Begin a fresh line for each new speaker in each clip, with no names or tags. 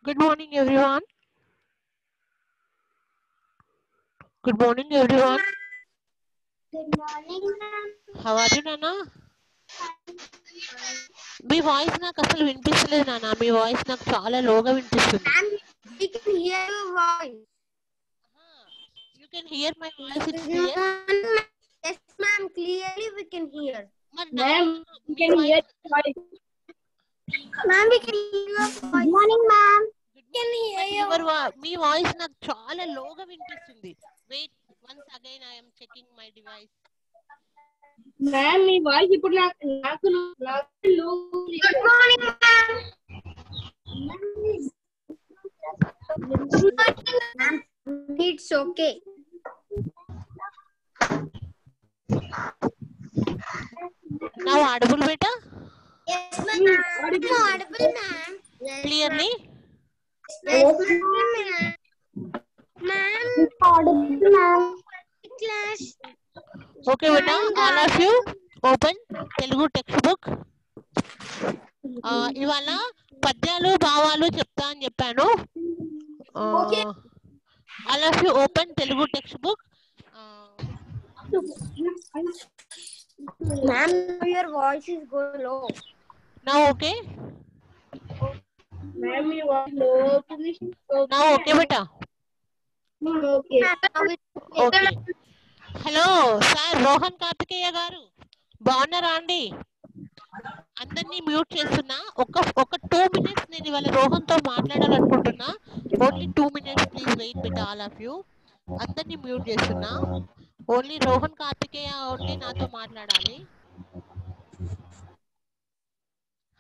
Good morning, everyone. Good morning, everyone.
Good morning, ma'am.
How are you, Nana? Me voice నాకు అసలు వినిపిస్తలేదు నాన్న. మీ voice నాకు చాలా లోగా వినిపిస్తుంది.
Ma'am, we can hear your voice.
You can hear my voice. It's
Good
clear.
morning, ma'am. Yes, ma'am. Clearly, we can hear.
మరి
Ma'am, we
me
can hear
voice
your voice.
Ma'am, we can hear your voice. Good morning, ma'am. Can hear your
మీ voice నాకు చాలా లోగా వినిపిస్తుంది. Wait once again I am checking my device.
Ma'am, మీ voice ఇప్పుడు నాకు low ఉంది.
Good morning, ma'am. Good morning, ma'am. It's okay.
Now audible, beta?
Yes, ma'am. Audible, ma'am. Yes,
Clearly?
Yes, ma'am. Ma'am. Audible, ma'am. Class.
Okay, beta. All of you open Telugu textbook. ఇవాళ పద్యాలు భావాలు చెప్తా అని చెప్పాను. All of you open Telugu textbook.
Ma'am, your voice is go low.
Now okay?
Ma'am, మీ voice low అవుతుంది.
Now okay, beta?
Okay.
Okay. Hello sir Rohan Karthikeya garu, బాగున్నారా అండి? అందరినీ మ్యూట్ చేస్తున్నా. ఒక 2 minutes నేను ఇవాళ రోహన్తో మాట్లాడాలనుకుంటున్నా. Only 2 minutes please wait beta all of you. అందరినీ మ్యూట్ చేస్తున్నా. ఓన్లీ రోహన్ కార్తికేయ ఉంటే నాతో మాట్లాడాలి.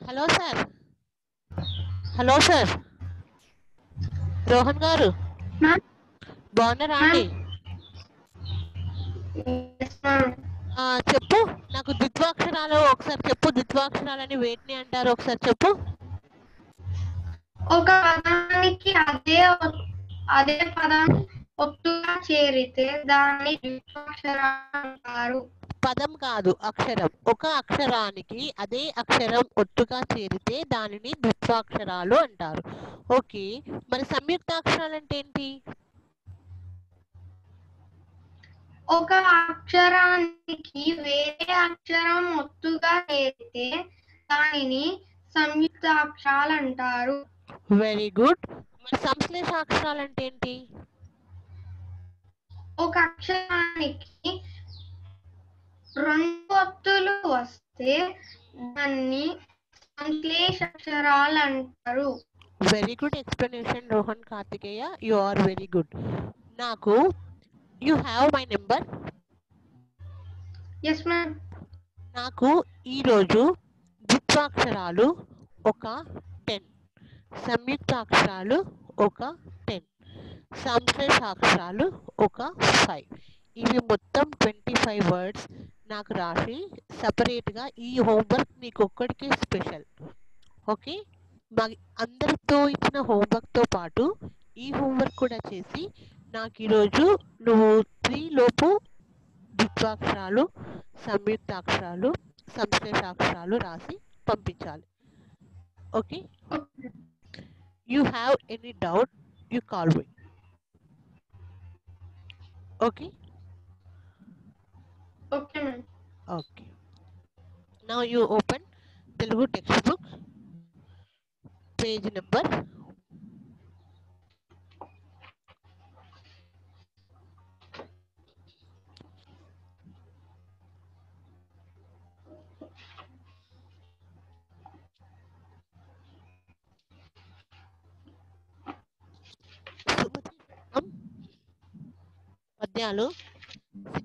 Hello sir, hello sir, Rohan garu బాగున్నారా అండి? చెప్పు నాకు ద్విత్వాక్షరాలు ఒకసారి చెప్పు. ద్విత్వాక్షరాలని వేటిని అంటారు ఒకసారి చెప్పు.
ఒక పదానికి అదే పదం ఒత్తుగా చేరితే దాన్ని ద్విత్వాక్షరాలు అంటారు.
పదం కాదు, అక్షరం. ఒక అక్షరానికి అదే అక్షరం ఒత్తుగా చేరితే దానిని ద్విత్వాక్షరాలు అంటారు. ఓకే, మరి సంయుక్తాక్షరాలు అంటే ఏంటి?
ఒక అక్షరానికి వేరే అక్షరం ఒత్తుగా చేరితే దానిని సంయుక్తాక్షరాలు అంటారు.
Very good. మరి సంశ్లేషాక్షరాలు అంటే ఏంటి?
ఒక అక్షరానికి 2 ఒత్తులు వస్తే దాన్ని సంశ్లేషాక్షరాలు అంటారు.
Very good explanation Rohan Karthikeya, you are very good. నాకు you have my number.
Yes ma'am.
నాకు ఈరోజు ద్విత్వాక్షరాలు ఒక 10, సంయుక్తాక్షరాలు ఒక 10, సంశ్లేషాక్షరాలు ఒక 5. ఇవి మొత్తం 25 వర్డ్స్ నాకు రాసి సపరేట్గా ఈ హోంవర్క్ నీకు ఒక్కడికే స్పెషల్. ఓకే, అందరితో ఇచ్చిన హోంవర్క్తో పాటు ఈ హోంవర్క్ కూడా చేసి నాకు ఈరోజు నువ్వు 3 లోపు ద్విత్వాక్షరాలు, సంయుక్తాక్షరాలు, సంశ్లేషాక్షరాలు రాసి పంపించాలి. Okay, you have any doubt you call me. Okay
okay ma'am.
Okay, now you open Telugu text book, page number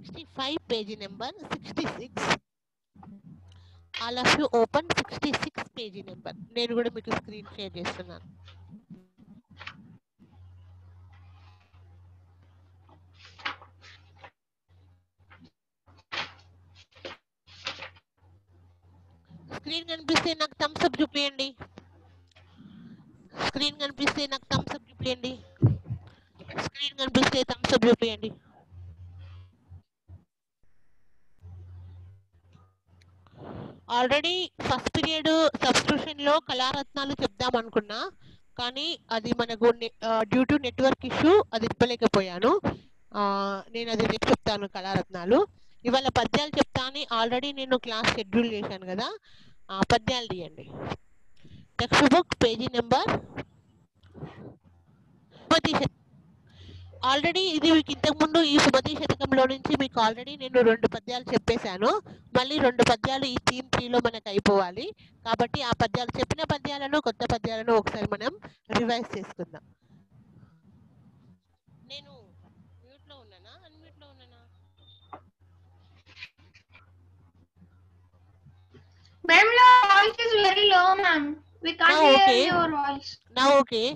65, page number 66. All of you open 66 page number. నేను కూడా మీకు స్క్రీన్ షేర్ చేస్తున్నాను. స్క్రీన్ కనిపిస్తే నాకు థమ్స్ అప్ చూపించండి. Screen కనిపిస్తే నాకు Thums up చూపించండి. స్క్రీన్ కనిపిస్తే థమ్స్ అప్ చూపించండి. ఆల్రెడీ ఫస్ట్ పీరియడ్ సబ్స్క్రిప్షన్ లో కళారత్నాలు చెప్దాం అనుకున్నా, కానీ అది మనకు డ్యూ టు నెట్వర్క్ ఇష్యూ అది ఇవ్వలేకపోయాను. నేను అది రేపు చెప్తాను కళారత్నాలు. ఇవాళ పద్యాలు చెప్తా అని ఆల్రెడీ నేను క్లాస్ షెడ్యూల్ చేశాను కదా. పద్యాలు తీయండి. Text book page number already ఇది మీకు ఇంతకుముందు ఈ సుమతి శతకంలో నుంచి మీకు ఆల్రెడీ నేను 2 పద్యాలు చెప్పేశాను. మళ్ళీ 2 పద్యాలు ఈ థీమ్ 3లో మనకు అయిపోవాలి. కాబట్టి ఆ పద్యాలు చెప్పిన పద్యాలను కొత్త పద్యాలను ఒకసారి మనం రివైజ్ చేసుకుందాం. నేను మ్యూట్లో ఉన్నానా అన్మ్యూట్లో ఉన్నానా?
Ma'am, your voice is very low, ma'am. We can't hear your voice.
Now okay.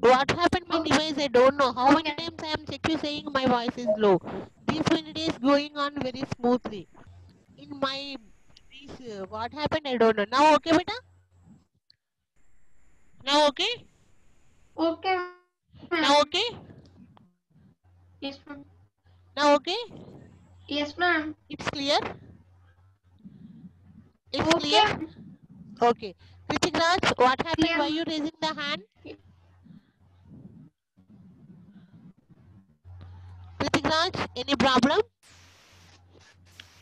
What happened my device? I don't know. How many times I am checking saying my voice is low. This minute is going on very smoothly. In my what happened? I don't know. Now okay, beta? Now okay?
Okay.
Now okay?
Yes, ma'am.
Now okay?
Yes, ma'am.
It's clear? It's
Okay.
clear? Okay. Kritik Raj, what happened?
Yeah.
Why you raising the hand? Kritik Raj, any problem?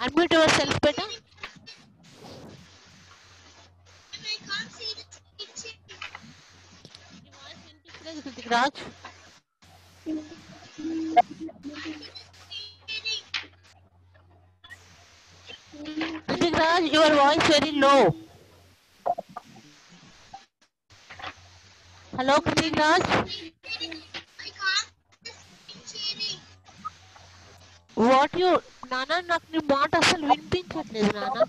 Unmute yourself, beta.
I can't see the screen.
Your voice వినిపించలేదు Kritik Raj. Kritik Raj, your voice very low. Hello, Kritik Raj.
I can't see.
What you, Nana, నాకు నీ మాట అసలు వినిపించట్లేదు నాన్న.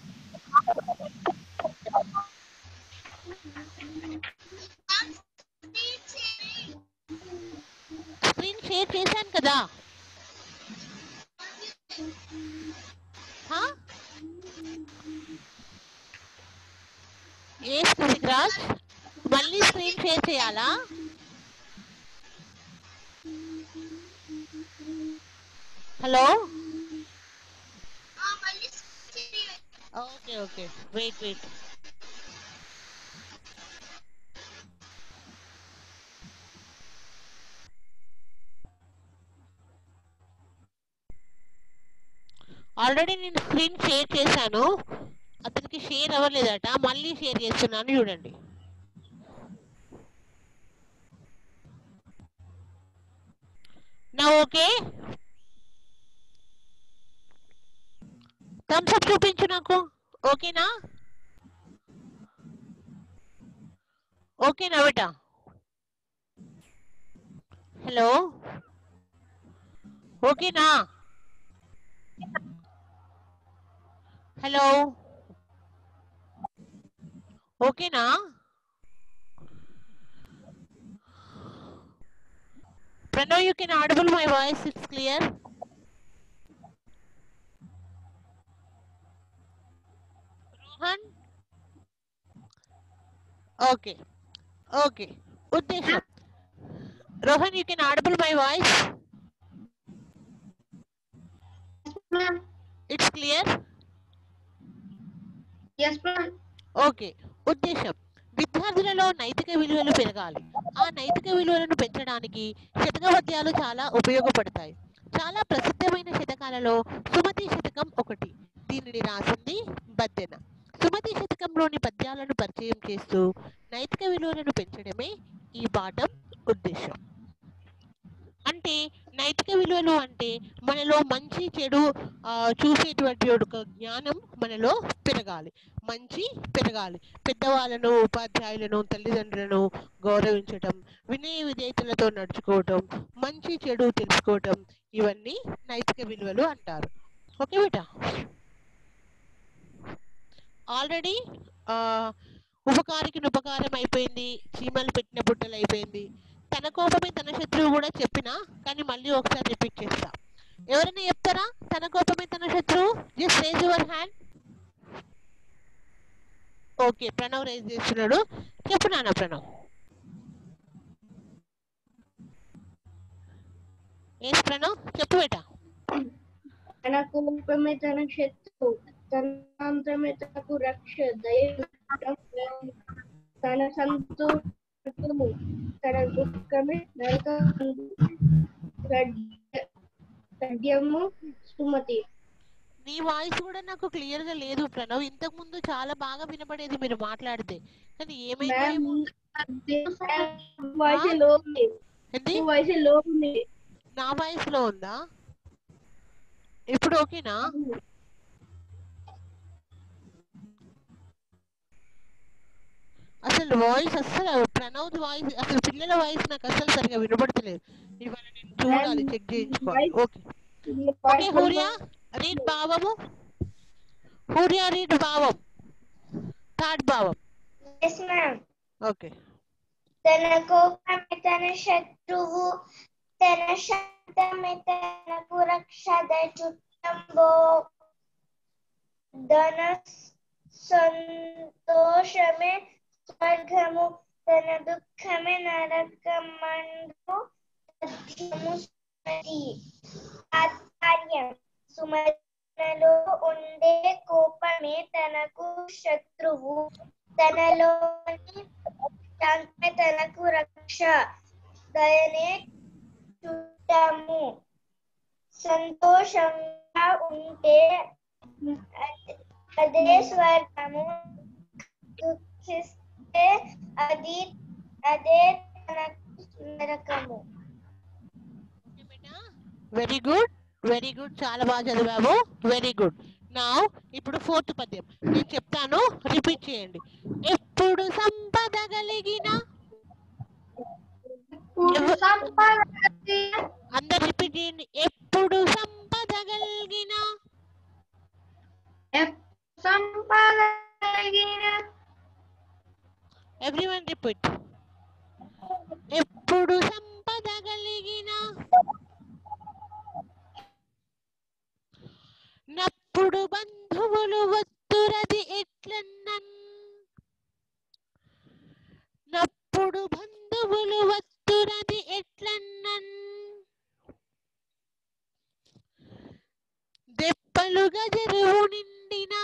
Screen share చేశాను కదా. ఏ Kritik Raj, మళ్ళీ స్క్రీన్ షేర్ చేయాలా? Hello. Okay okay, wait. Already నేను స్క్రీన్ షేర్ చేశాను, అతనికి షేర్ అవ్వలేదట. మళ్ళీ షేర్ చేస్తున్నాను, చూడండి. నా ఓకే. థమ్స్ అప్ చూపించు నాకు. ఓకేనా? ఓకేనా బేటా? హలో, ఓకేనా? హలో, ఓకేనా? Pranav, you can audible my voice, it's clear. Rohan? Okay. Uddesham. Rohan, you can audible my voice?
Ma'am.
It's clear?
Yes, ma'am.
Okay. ఉద్దేశం, విద్యార్థులలో నైతిక విలువలు పెరగాలి. ఆ నైతిక విలువలను పెంచడానికి శతక పద్యాలు చాలా ఉపయోగపడతాయి. చాలా ప్రసిద్ధమైన శతకాలలో సుమతి శతకం ఒకటి. దీనిని రాసింది బద్దెన. సుమతి శతకంలోని పద్యాలను పరిచయం చేస్తూ నైతిక విలువలను పెంచడమే ఈ పాఠం ఉద్దేశం. అంటే నైతిక విలువలు అంటే మనలో మంచి చెడు చూసేటువంటి ఒక జ్ఞానం మనలో పెరగాలి, మంచి పెరగాలి. పెద్దవాళ్ళను, ఉపాధ్యాయులను, తల్లిదండ్రులను గౌరవించటం, వినయ విధేయతలతో నడుచుకోవటం, మంచి చెడు తెలుసుకోవటం, ఇవన్నీ నైతిక విలువలు అంటారు. ఓకే బేటా? ఆల్రెడీ ఉపకారికి ఉపకారం అయిపోయింది, చీమలు పెట్టిన బుట్టలు అయిపోయింది. తన కోపమే తన శత్రువు కూడా చెప్పినా, కానీ మళ్ళీ ఒకసారి రిపీట్ చేస్తా. ఎవరైనా చెప్తారా తన కోపమే తన శత్రువు? Just raise your hand. Okay, Pranav raise చేస్తున్నాడు. చెప్పు నాన్న ప్రణవ్. ఏస్ ప్రణవ్, చెప్పు బేటా.
తన కోపమే తన శత్రువు, తన అంతమే తనకు రక్ష, తన సంతోషము తన దుఃఖమే నరకము ఖడ్గము సుమతి.
నీ వాయిస్ కూడా నాకు క్లియర్ గా లేదు ప్రణవ్. ఇంతకు ముందు చాలా బాగా వినపడేది మీరు మాట్లాడితే, కానీ ఏమైందో ఏమో.
వాయిస్ లో ఉంది.
ఏంది?
వాయిస్ లో ఉంది.
నా వాయిస్ లో ఉందా? ఇప్పుడు ఓకేనా? అసలు వాయిస్ అస్సలు ప్రణవ్ వాయిస్, అసలు పిల్లల వాయిస్ నాకు అస్సలు సరిగా వినపడతలేదు. ఇవాళ నేను చూడాలి, చెక్ చేయించుకోవాలి. Okay okay. హూరియా రీడ్ భావము. హూరియా రీడ్ భావం. థర్డ్ భావం.
Yes, ma'am.
ఓకే.
తన కోపమే తన శత్రువు, తన శాంతమే తనకు రక్ష చుట్టంబో. ధన సంతోషమే స్వర్గము, తన దుఃఖమే నరకమందు. తథ్యము సుమతి. ఆచార్యం సుమతిలో ఉండే కోపమే తనకు శత్రువు, తనలోని శాంతమే తనకు రక్ష, దయనే చుట్టము. సంతోషంగా ఉంటే అదే స్వర్గము, దుఃఖిస్తే అదే తనకు నరకము.
వెరీ గుడ్, వెరీ గుడ్, చాలా బాగా చదివాము. Very good. నా ఇప్పుడు ఫోర్త్ పద్యం నేను చెప్తాను, రిపీట్ చేయండి. ఎప్పుడు సంపద కలిగిన, అందరు రిపీట్ చేయండి. ఎప్పుడు సంపద కలిగిన, ఎవ్రీవన్ రిపీట్. ఎప్పుడు సంపద కలిగిన, నప్పుడు బంధువులు వత్తురది ఎట్లన్నన్. నప్పుడు బంధువులు వత్తురది ఎట్లన్నన్. దెప్పలుగా చెరువు నిండిన,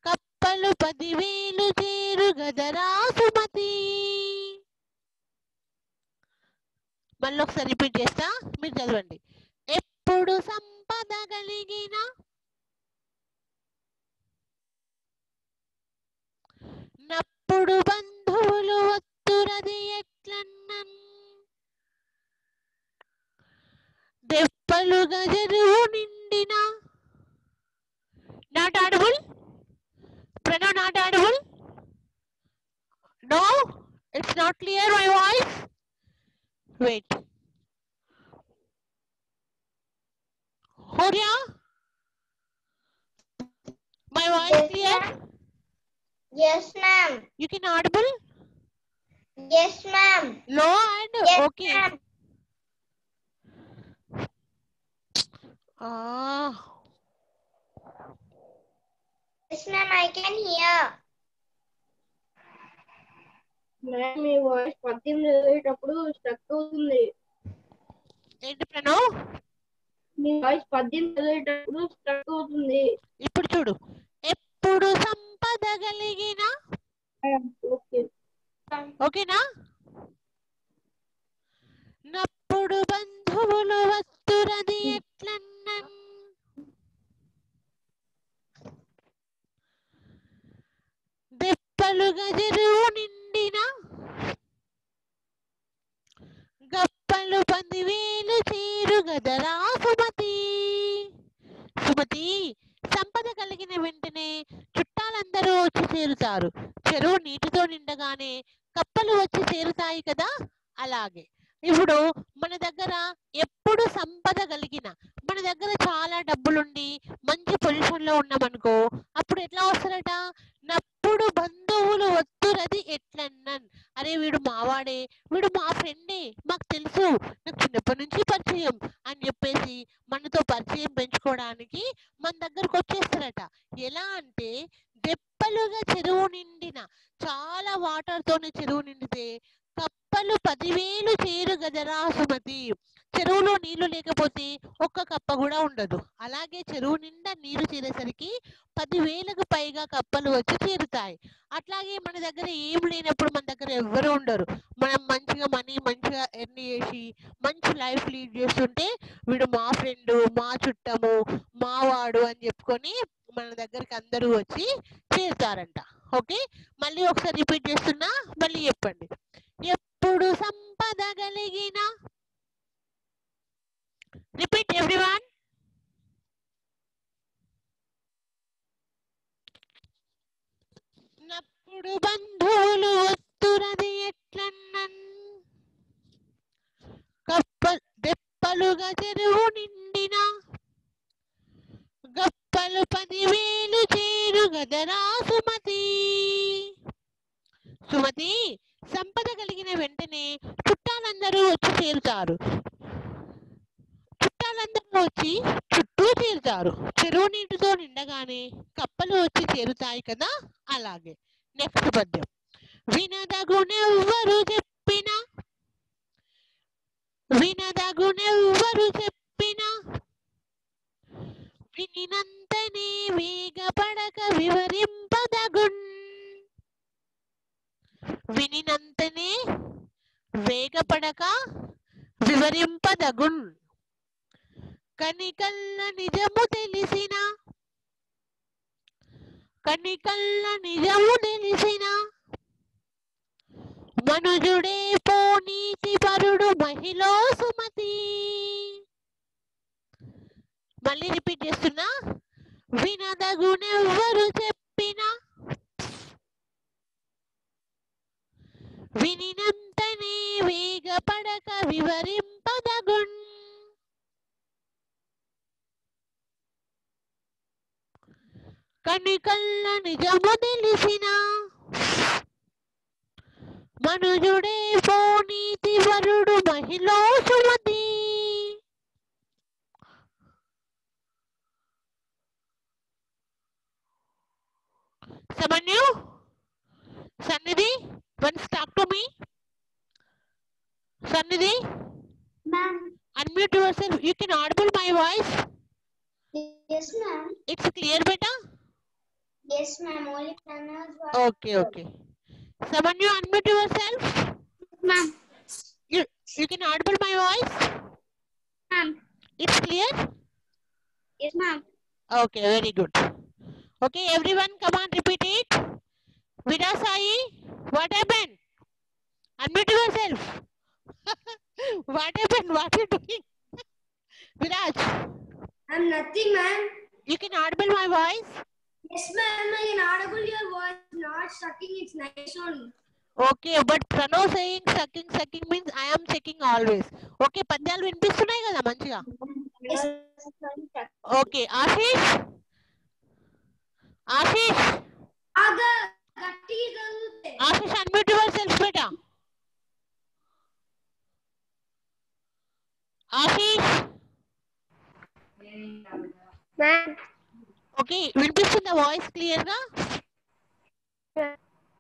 కప్పలు 10,000 చేరు గదరా సుమతి. మళ్ళీ ఒకసారి రిపీట్ చేస్తా, మీరు చదవండి. ఎప్పుడు సంపద కలిగిన, నప్పుడు బంధువులు వత్తురది ఎట్లన్నన్. దెప్పలుగా చెరువు నిండిన. Not audible Pranav, not audible. No, it's not clear my voice. Wait. Horia, my voice clear?
Yes, ma'am.
You can audible?
Yes, ma'am.
Low and
Yes,
okay.
ma'am. Yes, ma'am, I can hear.
Ma'am me voice 18 చదివేటప్పుడు struck అవుతుంది.
ఏంటి ప్రణవ్?
మీ voice 18 చదివేటప్పుడు struck అవుతుంది.
ఇప్పుడు చూడు. ఎప్పుడు సంపద కలిగిన,
ఓకే
ఓకేనా? నప్పుడు బంధువులు వత్తురది ఎట్లన్నన్. దెప్పలుగా చెరువు నిండిన, గప్పలు 10,000 చేరు గదరా సుమతి. సుమతి, సంపద కలిగిన వెంటనే చుట్టాలందరూ వచ్చి చేరుతారు. చెరువు నీటితో నిండగానే కప్పలు వచ్చి చేరుతాయి కదా, అలాగే ఇప్పుడు మన దగ్గర ఎప్పుడు సంపద కలిగిన, మన దగ్గర చాలా డబ్బులుండి మంచి పొజిషన్ లో ఉన్నామనుకో, అప్పుడు ఎట్లా వస్తారట? నప్పుడు బంధువులు వత్తురది ఎట్లన్నన్. అరే వీడు మావాడే, వీడు మా ఫ్రెండే, మాకు తెలుసు, నాకు చిన్నప్పటి నుంచి పరిచయం అని చెప్పేసి మనతో పరిచయం పెంచుకోవడానికి మన దగ్గరకు వచ్చేస్తారట. ఎలా అంటే, దెప్పలుగా చెరువు నిండిన, చాలా వాటర్ తోనే చెరువు నిండితే కప్పలు 10,000 చేరు గదరా సుమతి. చెరువులో నీళ్లు లేకపోతే ఒక్క కప్ప కూడా ఉండదు. అలాగే చెరువు నిండా నీరు చేరేసరికి 10,000కు పైగా కప్పలు వచ్చి చేరుతాయి. అట్లాగే మన దగ్గర ఏం లేనప్పుడు మన దగ్గర ఎవ్వరు ఉండరు. మనం మంచిగా మనీ మంచిగా ఎర్న్ చేసి మంచి లైఫ్ లీడ్ చేస్తుంటే వీడు మా ఫ్రెండ్, మా చుట్టము, మా వాడు అని చెప్పుకొని మన దగ్గరికి అందరూ వచ్చి చేరుతారంట. ఓకే, మళ్ళీ ఒకసారి రిపీట్ చేస్తున్నా, మళ్ళీ చెప్పండి. ఎప్పుడు సంపద కలిగిన, రిపీట్ ఎవ్రీవన్. నప్పుడు బంధువులు ఒత్తురది ఎట్లన్నన్, దెప్పలుగా చెరువు నిండిన, గప్పలు 10,000 చేరు గదరా సుమతి. సుమతి, సంపద కలిగిన వెంటనే చుట్టాలందరూ వచ్చి చేరుతారు. చుట్టాలందరూ వచ్చి చుట్టూ చేరుతారు. చెరువు నీటితో నిండగానే కప్పలు వచ్చి చేరుతాయి కదా, అలాగే. నెక్స్ట్ పద్యం. వినదగునెవ్వరు చెప్పినా, వినదగునెవ్వరు చెప్పినా, వినినంతనే వేగపడక వివరింపదగున్. వినినంతనే వేగపడక వివరింపదగున్. కనికల్ల నిజము తెలిసిన, కనికల్ల నిజము తెలిసిన, మనుజుడే పోనీతి పరుడు మహిళ సుమతి. మళ్ళీ రిపీట్ చేస్తున్నా. వినదగునెవ్వరు చెప్పినా, వినినంతనే వేగపడక వివరింపదగున్. కనికల్ల నిజము తెలిసిన, మనుజుడే పోనీతి వరుడు మహిళ Sumathi. Samanyu, Sannidhi, once talk to me. Sannidhi,
Ma'am.
unmute yourself. You can audible my voice.
Yes, ma'am.
It's clear, beta?
Yes, ma'am. Only Pranav.
Okay, okay. Samanyu, unmute yourself.
Ma'am.
You can audible my voice.
Ma'am.
It's clear?
Yes, ma'am.
Okay, very good. Okay, everyone, come on, repeat it. Vidasai, what happened? Unmute yourself. What happened? What are you doing? Viraj.
I'm nothing, ma'am.
You can audible my voice?
Yes, ma'am. I can audible your voice. Not sucking. It's nice only.
Okay, but Pranav saying sucking means I am checking always. Okay, పద్యాలు వినిపిస్తున్నాయి కదా మంచిగా.
Yes.
Okay, Ashish. Ashish.
Aga gatti galutte.
Ashish, unmute yourself, beta. Ashish.
Ma'am.
Okay, వినిపిస్తుందా voice clear గా?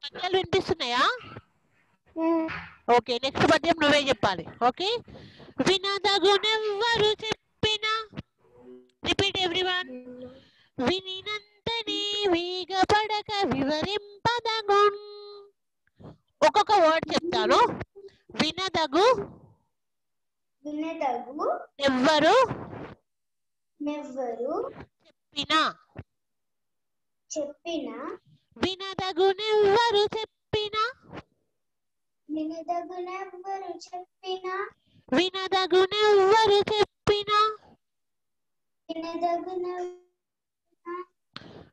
పద్యాలు వినిపిస్తున్నాయా? Okay, next పద్యం నువ్వే చెప్పాలి. ఓకే, వినదగునెవ్వరు చెప్పినా, రిపీట్ ఎవ్రీవన్. వినినంతనే వేగపడక వివరింపదగున్. ఒక్కొక్క వర్డ్ చెప్తాను. వినదగు
వినదగు
ఎవ్వరు
నెవ్వరు
చెప్పినా,
చెప్పినా,
వినదగునెవ్వరు చెప్పినా,
వినదగునెవ్వరు చెప్పినా,
వినదగునెవ్వరు చెప్పినా,
వినదగునెవ్వరు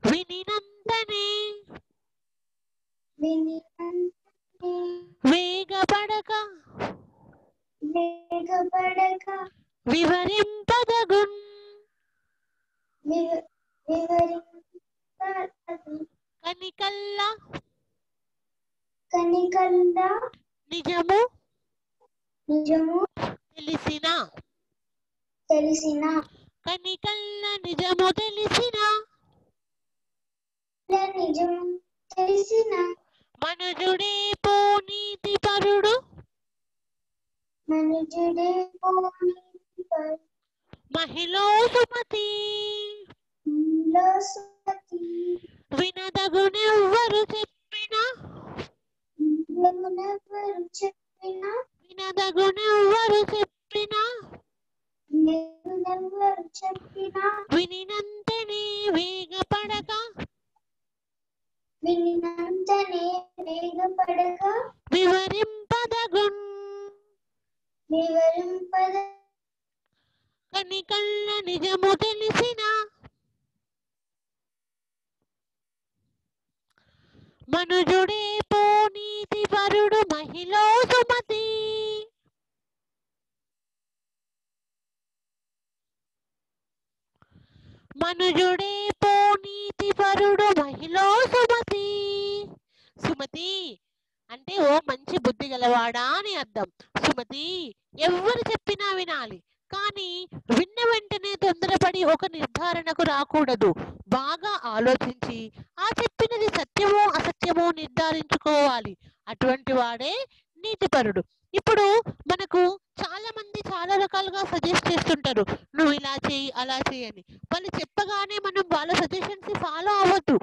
వినినంతనే
వినినంతనే
వేగపడక
వేగపడక
వివరింపదగున్.
వివరింపదగున్.
కనికల్ల
కనికల్ల
నిజము
నిజము
తెలిసిన,
తెలిసిన,
కనికల్ల నిజము తెలిసిన,
నిజము తెలిసిన,
మనుజుడే పోనీతి పరుడు
మనుజుడే పోనీతి పరుడు
మహిళ సుమతి
సుమతి
వినదగునెవ్వరు చెప్పినా
వినదగునెవ్వరు చెప్పినా
వినినంతనే వేగపడక వివరింపదగున్ కనికల్ల నిజము తెలిసిన మనుజుడే పోనీతి పరుడు మహిళ సుమతి. మనుజుడే పోనీతి పరుడు మహిళ సుమతి. సుమతి అంటే ఓ మంచి బుద్ధి గలవాడా అని అర్థం. సుమతి ఎవరు చెప్పినా వినాలి, కానీ విన్న వెంటనే తొందరపడి ఒక నిర్ధారణకు రాకూడదు. బాగా ఆలోచించి ఆ చెప్పినది సత్యమో అసత్యమో నిర్ధారించుకోవాలి. అటువంటి వాడే నీతిపరుడు. ఇప్పుడు మనకు చాలా మంది చాలా రకాలుగా సజెస్ట్ చేస్తుంటారు, నువ్వు ఇలా చేయి అలా చేయని. వాళ్ళు చెప్పగానే మనం వాళ్ళ సజెషన్స్ ఫాలో అవ్వద్దు.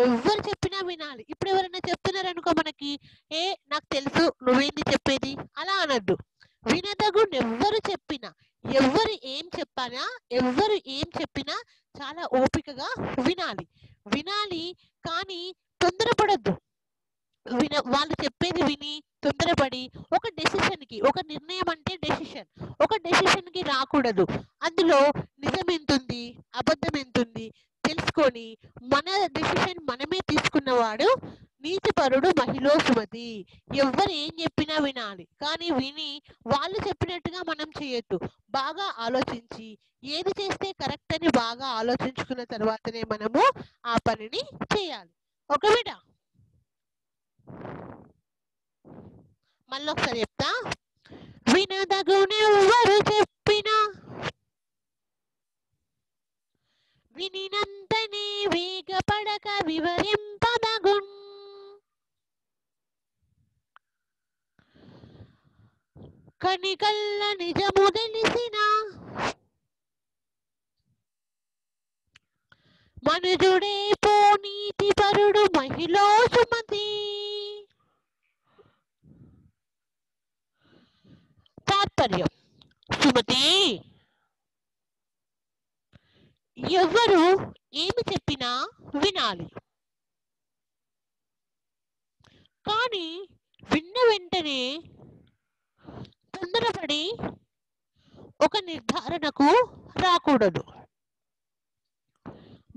ఎవరు చెప్పినా వినాలి. ఇప్పుడు ఎవరైనా చెప్తున్నారనుకో మనకి, నాకు తెలుసు నువ్వేంది చెప్పేది అలా అనద్దు. వినదగునెవ్వరు చెప్పినా, ఎవరు ఏం చెప్పినా చాలా ఓపికగా వినాలి. కానీ తొందరపడద్దు. వాళ్ళు చెప్పేది విని తొందరపడి ఒక నిర్ణయం అంటే ఒక డెసిషన్ కి రాకూడదు. అందులో నిజం ఎంతుంది అబద్ధం ఎంతుంది తెలుసుకొని మన డెసిషన్ మనమే తీసుకున్నవాడు నీతిపరుడు మహిళ సుమతి. ఎవరు ఏం చెప్పినా వినాలి, కానీ విని వాళ్ళు చెప్పినట్టుగా మనం చేయొద్దు. బాగా ఆలోచించి ఏది చేస్తే కరెక్ట్ అని బాగా ఆలోచించుకున్న తర్వాతనే మనము ఆ పనిని చేయాలి. ఓకే బిడ్డ, మళ్ళొకసారి చెప్తా. వినదగునెవ్వరు చెప్పినా వినినంతనే వేగపడక వివరింపదగున్ కనికల్ల నిజము తెలిసిన మనుజుడే పోనీతి పరుడు మహిళ సుమతి. తాత్పర్యం: సుమతి, ఎవరు ఏమి చెప్పినా వినాలి, కానీ విన్న వెంటనే తొందరపడి ఒక నిర్ధారణకు రాకూడదు.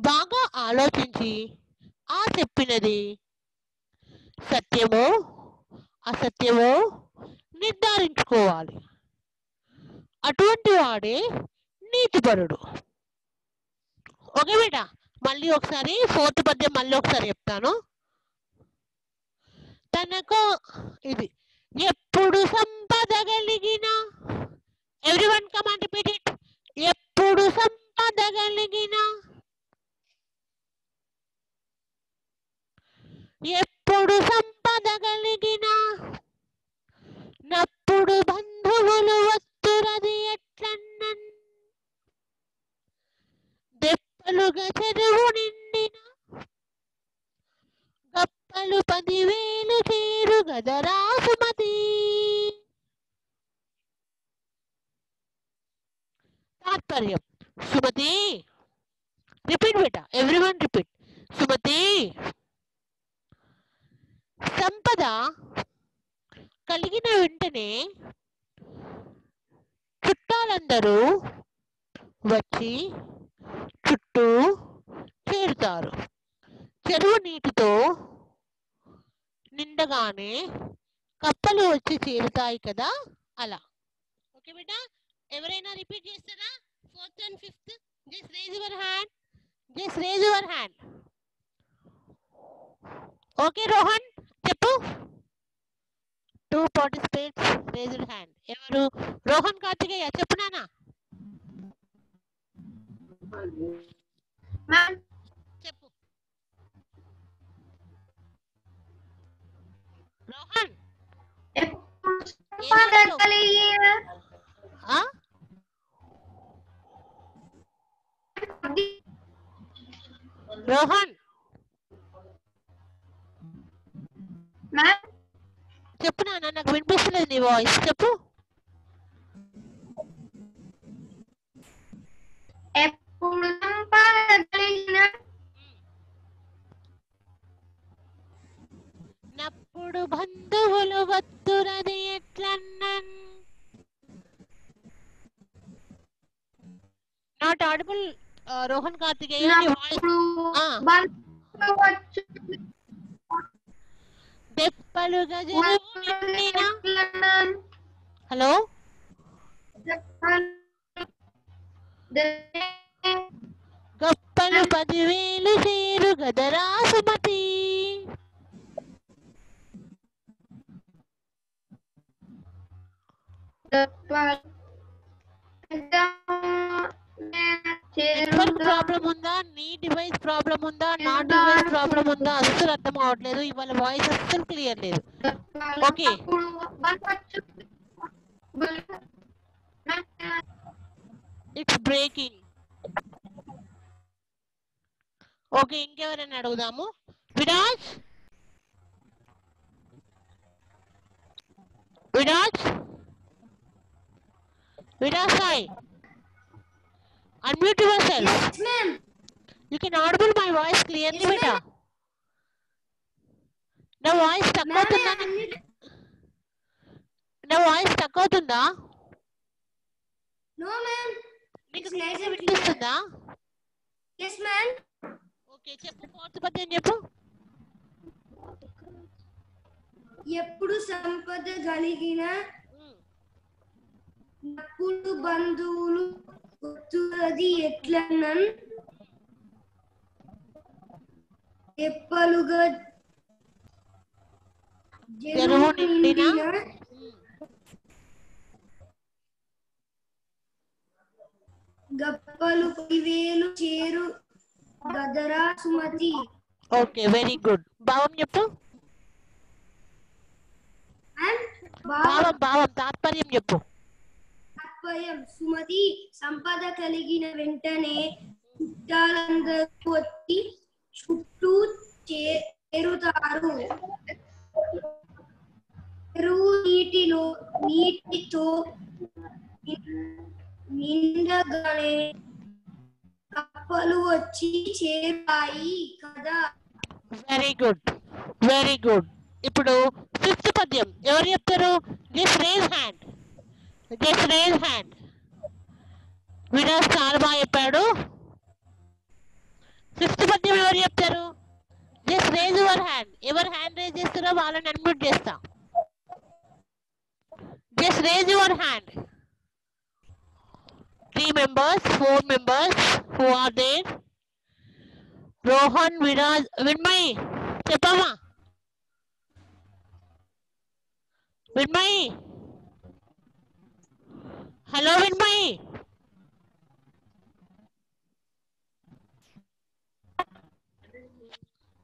బాగా ఆలోచించి ఆ చెప్పినది సత్యమో అసత్యమో నిర్ధారించుకోవాలి. అటువంటి వాడే నీతిపరుడు. ఓకే బిడ్డ, మళ్ళీ ఒకసారి ఫోర్త్ పద్యం మళ్ళీ ఒకసారి చెప్తాను. తనకు ఇది ఎప్పుడు సంపద కలిగిన, everyone come and repeat it. ఎప్పుడు సంపద కలిగిన, ఎప్పుడు సంపద కలిగిన నప్పుడు బంధువులు వత్తురది ఎట్లన్నన్ దెప్పలుగా చెరువు నిండిన గప్పలు 10,000 చేరు గదరా సుమతి. తాత్పర్యం: సుమతి, రిపీట్ బిడ్డ, ఎవ్రీవన్ రిపీట్. సుమతి, సంపద కలిగిన వెంటనే చుట్టాలందరూ వచ్చి చుట్టూ చేరుతారు. చెరువు నీటితో నిండగానే కప్పలు వచ్చి చేరుతాయి కదా, అలా. ఓకే బిడ్డ, ఎవరైనా రిపీట్ చేస్తారా? Fourth and fifth just raise your hand. Okay Rohan, చెప్పు. 2 participants raised hand. ఎవరు? రోహన్ కార్తికేయ, చెప్పు నానా. చెప్పు రోహన్. రోహన్ చెప్పు నాన్న, నాకు వినిపిస్తలేదు నీ వాయిస్. చెప్పు.
ఎప్పుడు సంపాదగలిగిన
నప్పుడు బంధువులు వత్తురది ఎట్లన్నన్. Not audible Rohan Karthikeya. దెప్పలు గజలు హలో గొప్పలు 10,000 చేరు గదరా సుమతి. నెట్వర్క్ ప్రాబ్లం ఉందా, నీ డివైస్ ప్రాబ్లం ఉందా, నా డివైస్ ప్రాబ్లం ఉందా, అస్సలు అర్థం అవట్లేదు. ఇవాళ వాయిస్ అస్సలు క్లియర్ లేదు. Okay, it's breaking. ఓకే, ఇంకెవరైనా అడుగుదాము. Viraj Viraj Viraj Sai, unmute yourself.
Yes, ma'am.
You can audible my voice clearly,
Yes,
beta. నా వాయిస్ స్టక్ అవుతుందా? నా వాయిస్ స్టక్ అవుతుందా?
No, ma'am.
నీకు క్లియర్గా వినిపిస్తుందా?
Yes, ma'am.
ఓకే, చెప్పు. ఫోర్త్ పద్యం చెప్పు.
ఎప్పుడు సంపద కలిగిన నప్పుడు బంధువులు వత్తురది ఎట్లన్నన్. ఎప్పలుగా
చెరువు నిండిన
గప్పలు 10,000 చేరు గదరా సుమతి.
Okay, very good. భావం చెప్పు. భావం తాత్పర్యం చెప్పు.
తాత్పర్యం: సుమతి సంపద కలిగిన వెంటనే చుట్టాలందరూ వచ్చి చుట్టూ చేరుతారు. చెరువు నీటితో నిండగానే కప్పలు వచ్చి చేరాయి కదా.
Very good, very good. ఇప్పుడు ఫిఫ్త్ పద్యం ఎవరు చెప్తారు? Just raise hand, just raise hand. Viraj చాలా బాగా చెప్పాడు. ఫిఫ్త్ పద్యం ఎవరు చెప్తారు? Just raise your hand. ఎవరు హ్యాండ్ రేజ్ చేస్తారో వాళ్ళని అన్మ్యూట్ చేస్తా. Just raise your hand. 3 members, 4 members who are there. Rohan, Viraj, Vinmayi చెప్పమ్మా. విన్మయి, హలో విన్మయి.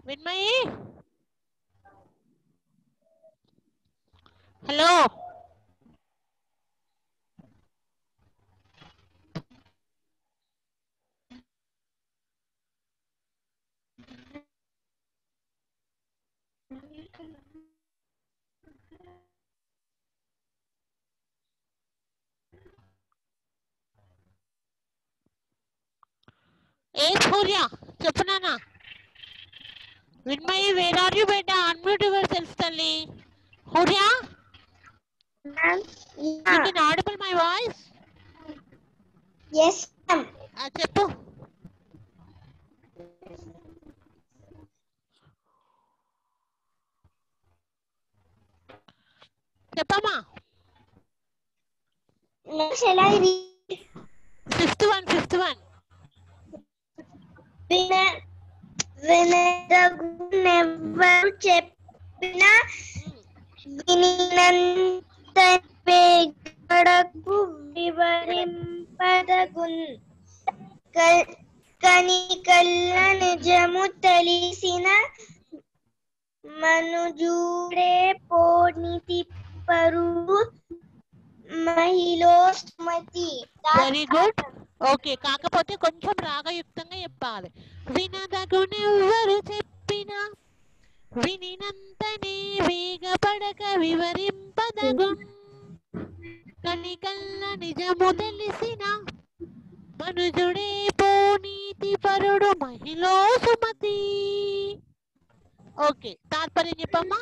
విన్మయి, హలో. ఏ సూర్య చెప్పు నాన్న. Vinmayi, where are you beta? Unmute yourself తల్లి. Surya, you can audible my voice?
Yes, ma'am.
చెప్పు. చెప్పమ్మా.
Shall I read?
Fifth one.
వినదగునెవ్వరు చెప్పిన వినినంత వేగడకు వివరింపదగున్. కనికల్ల నిజము తెలిసిన మనుజుడే పోనితి పరువు సుమతి.
Very good. ఓకే, కాకపోతే కొంచెం రాగయుక్తంగా చెప్పాలి. వినదగునెవ్వరు చెప్పినా వినినంతనే వేగపడక వివరింపదగున్. కనికల్ల నిజము తెలిసిన మనుజుడే పోనీతి పరుడు మహిళ సుమతి. ఓకే, తాత్పర్యం చెప్పమ్మా.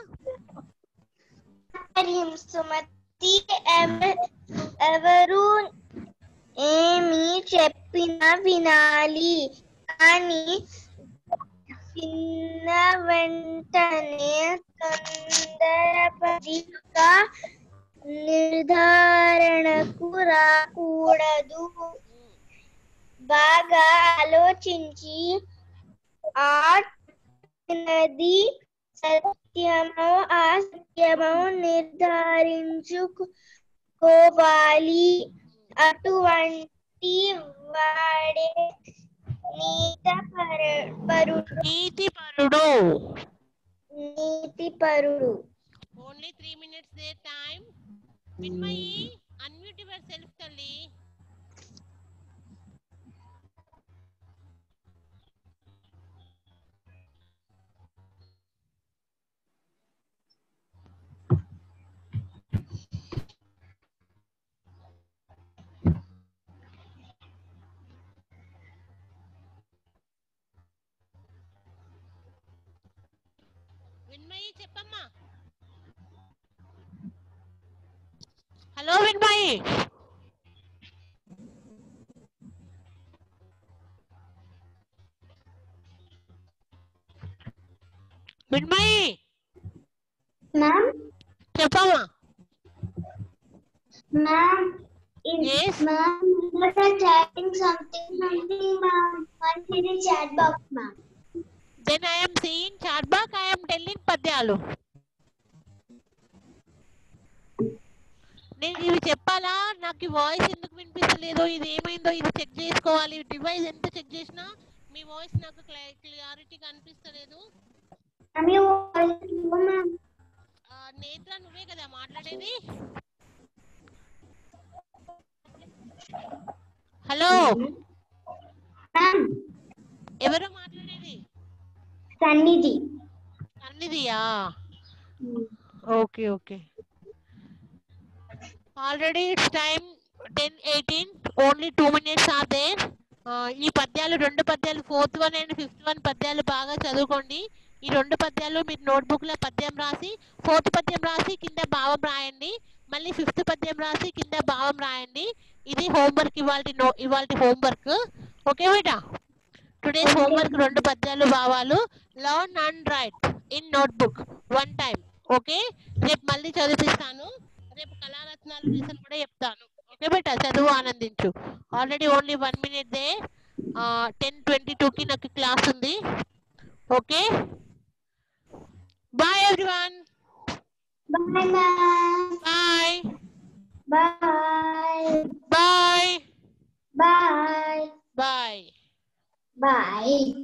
సుమతి ఎవరు ఏమి చెప్పినా వినాలి, కానీ విన్న వెంటనే తొందరపడిగా నిర్ధారణకు రాకూడదు. బాగా ఆలోచించి ఆనది సత్యమో అసత్యమో నిర్ధారించుకోవాలి. అటువంటి వాడే
నీతిపరుడు. Only 3 minutes there time. Vinmayi, unmute yourself talli. Vinmayi చెప్పమ్మా. హలో విన్మయి. విన్మయి
మ్యామ్
చెప్పమ్మా.
Ma'am
Yes.
ma'am, we are chatting something ma'am. One minute chat box ma'am.
Then I am seeing chat box. I am telling పద్యాలు. నేను ఇవి చెప్పాలా? నాకు voice ఎందుకు వినిపిస్తలేదో, ఇది ఏమైందో ఇది చెక్ చేసుకోవాలి. డివైస్ ఎంత చెక్ చేసినా మీ వాయిస్ నాకు క్లారిటీగా అనిపిస్తలేదు. నేత్ర నువ్వే కదా మాట్లాడేది? హలో, ఎవరు మాట్లాడేది? సన్నిధియా? Okay okay. Already it's time 10:18. Only 2 minutes are there. ఈ పద్యాలు 2 పద్యాలు 4th one and 5th one పద్యాలు బాగా చదువుకోండి. ఈ 2 పద్యాలు మీరు నోట్బుక్ లో పద్యం రాసి 4th పద్యం రాసి కింద భావం రాయండి. మళ్ళీ 5th పద్యం రాసి కింద భావం రాయండి. ఇది హోంవర్క్, ఇవాల్టి హోంవర్క్. ఓకే బేటా, టుడేస్ హోంవర్క్ 2 పద్యాలు భావాలు. Learn and right in notebook 1 time. Okay, రేపు మళ్ళీ చదివిస్తాను. రేపు కళారత్నాలు లెసన్ కూడా చెప్తాను. ఓకే బేటా, చదువు ఆనందించు. Already only 1 minute there. 10:22కి నాకు క్లాస్ ఉంది. Okay, bye everyone.
Bye ma'am.
Bye
Bye.
Bye
Bye.
Bye.
Bye.